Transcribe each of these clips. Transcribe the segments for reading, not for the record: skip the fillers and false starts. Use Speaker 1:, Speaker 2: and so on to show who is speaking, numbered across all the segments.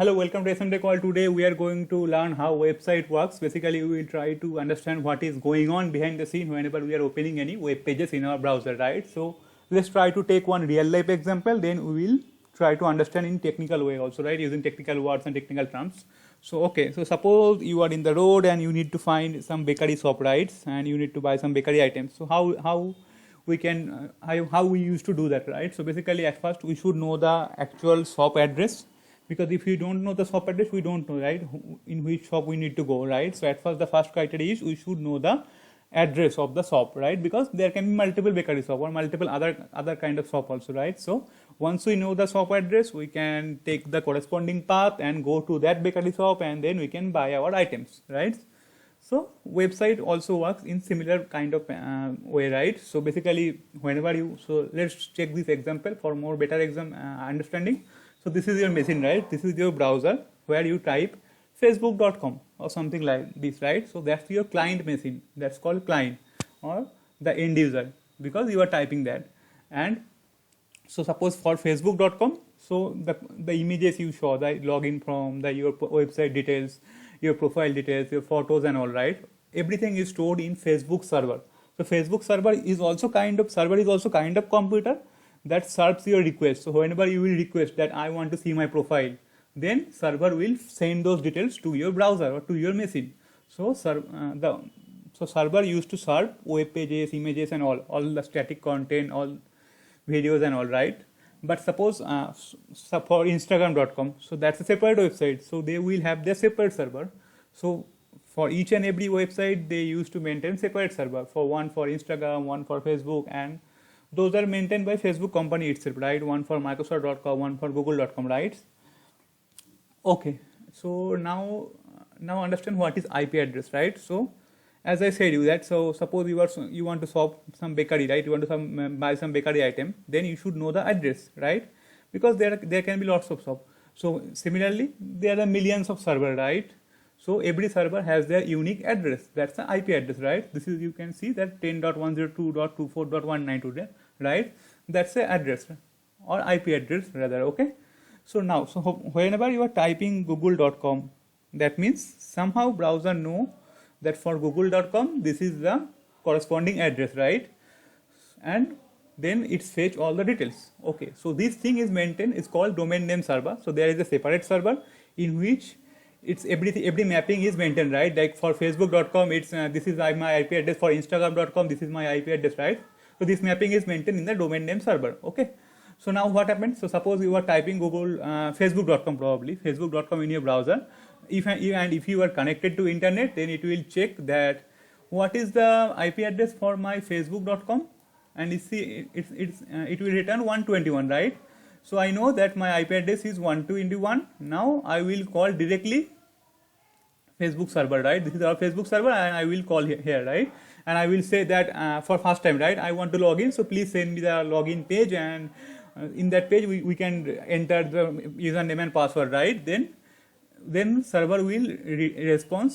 Speaker 1: Hello, welcome to SMD Call. Today we are going to learn how website works. Basically, we will try to understand what is going on behind the scene whenever we are opening any web pages in our browser, right? So let's try to take one real life example. Then we will try to understand in technical way also, right? Using technical words and technical terms. So okay, so suppose you are in the road and you need to find some bakery shop, right? And you need to buy some bakery items. So how we can how we used to do that, right? So basically, at first we should know the actual shop address, because if we don't know the shop address, we don't know, right, in which shop we need to go, right? So at first the first criteria is we should know the address of the shop, right? Because there can be multiple bakery shop or multiple other kind of shop also, right? So once we know the shop address, we can take the corresponding path and go to that bakery shop, and then we can buy our items, right? So website also works in similar kind of way, right? So basically, whenever you, so let's check this example for more better understanding. So this is your machine, right? This is your browser where you type facebook.com or something like this, right? So that's your client machine. That's called client or the end user, because you are typing that. And so suppose for facebook.com, so the images you show, the login from your website details, your profile details, your photos and all, right? Everything is stored in Facebook server. So Facebook server is also kind of computer that serves your request. So whenever you will request that I want to see my profile, then server will send those details to your browser or to your machine. So server used to serve web pages, images and all the static content, all videos and all, right? But suppose for Instagram.com, so that's a separate website, so they will have their separate server. So for each and every website, they used to maintain separate server, for one for Instagram, one for Facebook, and those are maintained by Facebook company itself, right? One for Microsoft.com, one for Google.com, right? Okay, so now understand what is IP address, right? So as I said you that, so suppose you want to shop some bakery, right? You want to buy some bakery item, then you should know the address, right? Because there can be lots of shop. So similarly, there are millions of server, right? So every server has their unique address. That's the IP address, right? This is, you can see that 10.102.24.192, right? That's the address or IP address rather. Okay. So now, so whenever you are typing google.com, that means somehow browser know that for google.com, this is the corresponding address, right? And then it fetch all the details. Okay, so this thing is maintained, is called domain name server. So there is a separate server in which it's every mapping is maintained, right? Like for facebook.com, it's this is my IP address. For instagram.com, this is my IP address, right? So this mapping is maintained in the domain name server. Okay, so now what happens? So suppose you are typing google facebook.com, probably facebook.com in your browser. If you are connected to internet, then it will check that what is the IP address for my facebook.com, and you see it will return 121, right? So I know that my IP address is 121. Now I will call directly Facebook server, right? This is our Facebook server, and I will call here, right? And I will say that for first time, right, I want to log in, so please send me the login page, and in that page we can enter the username and password, right? Then server will respond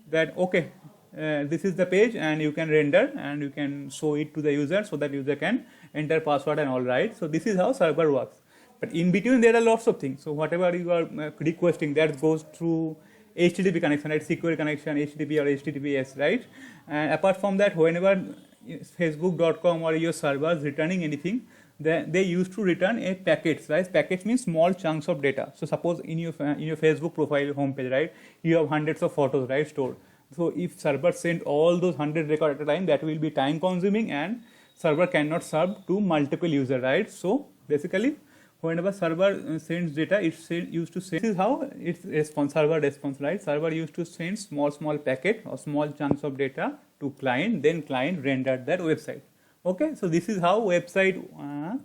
Speaker 1: that okay, this is the page, and you can render and you can show it to the user so that user can enter password and all, right? So this is how server works. But in between there are lots of things. So whatever you are requesting, that goes through HTTP connection, right? Secure connection, HTTP or HTTPS, right? And apart from that, whenever facebook.com or your servers returning anything, they used to return a packets, right? Packets means small chunks of data. So suppose in your Facebook profile homepage, right, you have hundreds of photos, right, stored. So if server send all those 100 records at a time, that will be time consuming, and server cannot serve to multiple users, right? So basically, whenever server sends data, used to send, this is how it's server response, right? Server used to send small packet or small chunks of data to client, then client rendered that website. Okay, so this is how website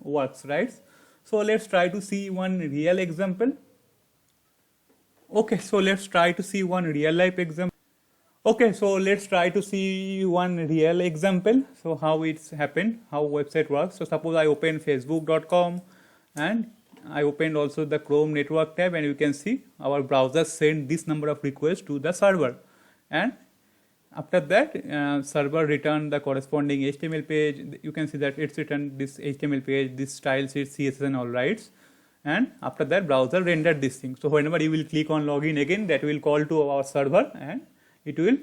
Speaker 1: works, right? So let's try to see one real example. Okay, so let's try to see one real life example. Okay, so let's try to see one real example. So how it's happened, how website works. So suppose I open facebook.com, and I opened also the Chrome network tab, and you can see our browser sent this number of requests to the server, and after that server returned the corresponding HTML page. You can see that it's returned this HTML page, this style sheet, CSS and all, right? and after that browser render this thing. So whenever you will click on login again, that will call to our server and it will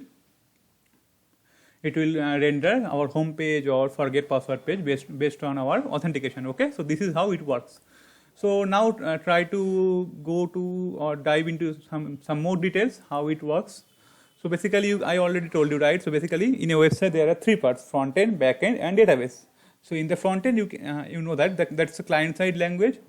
Speaker 1: render our home page or forget password page based on our authentication. Okay, so this is how it works. So now try to go to or dive into some more details how it works. So basically I already told you, right? So basically in a website there are three parts: front end, back end, and database. So in the front end, you know that's a client side language.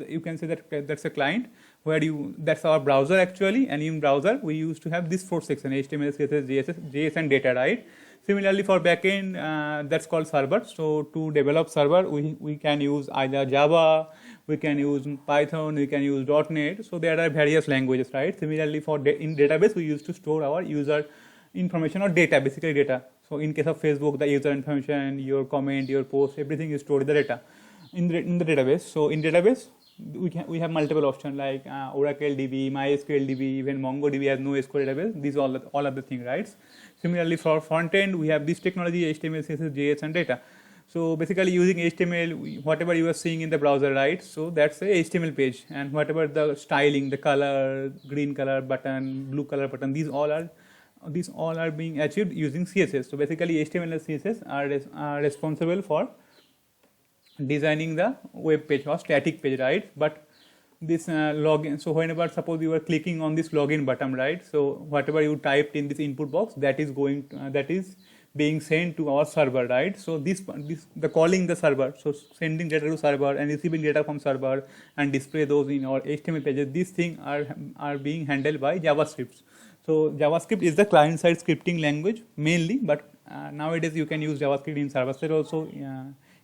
Speaker 1: You can say that that's a client where that's our browser actually, and in browser we used to have this four section: HTML, CSS, JS, and data, right? Similarly for backend, that's called server. So to develop server, we can use either Java, we can use Python, we can use .NET. So there are various languages, right? Similarly for in database, we used to store our user information or data, basically data. So in case of Facebook, the user information, your comment, your post, everything is stored in the data in the database. So in database, we have multiple options like Oracle DB, MySQL DB, even MongoDB has no SQL database. These all are the thing, right? Similarly for front end, we have this technology: HTML, CSS, JS, and data. So basically using HTML, whatever you are seeing in the browser, right? So that's a HTML page, and whatever the styling, the color, green color button, blue color button, these all are being achieved using CSS. So basically HTML and CSS are responsible for designing the web page or static page, right? But this login, so whenever suppose you are clicking on this login button, right? So whatever you typed in this input box, that is being sent to our server, right? So the calling the server, so sending data to server and receiving data from server and display those in our HTML pages, these things are being handled by JavaScript. So JavaScript is the client side scripting language mainly, but nowadays you can use JavaScript in server side also.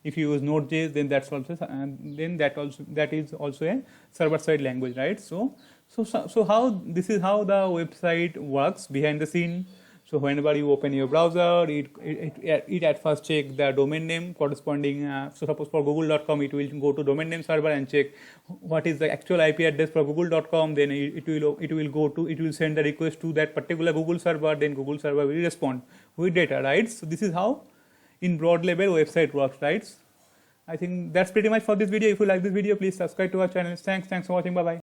Speaker 1: If you use Node.js, then that is also a server side language, right? So how this is how the website works behind the scene. So whenever you open your browser, it at first check the domain name corresponding. So suppose for google.com, it will go to domain name server and check what is the actual IP address for google.com. Then it will send the request to that particular Google server. Then Google server will respond with data, right? So this is how in broad level website works, right? I think that's pretty much for this video. If you like this video, please subscribe to our channel. Thanks for watching. Bye bye.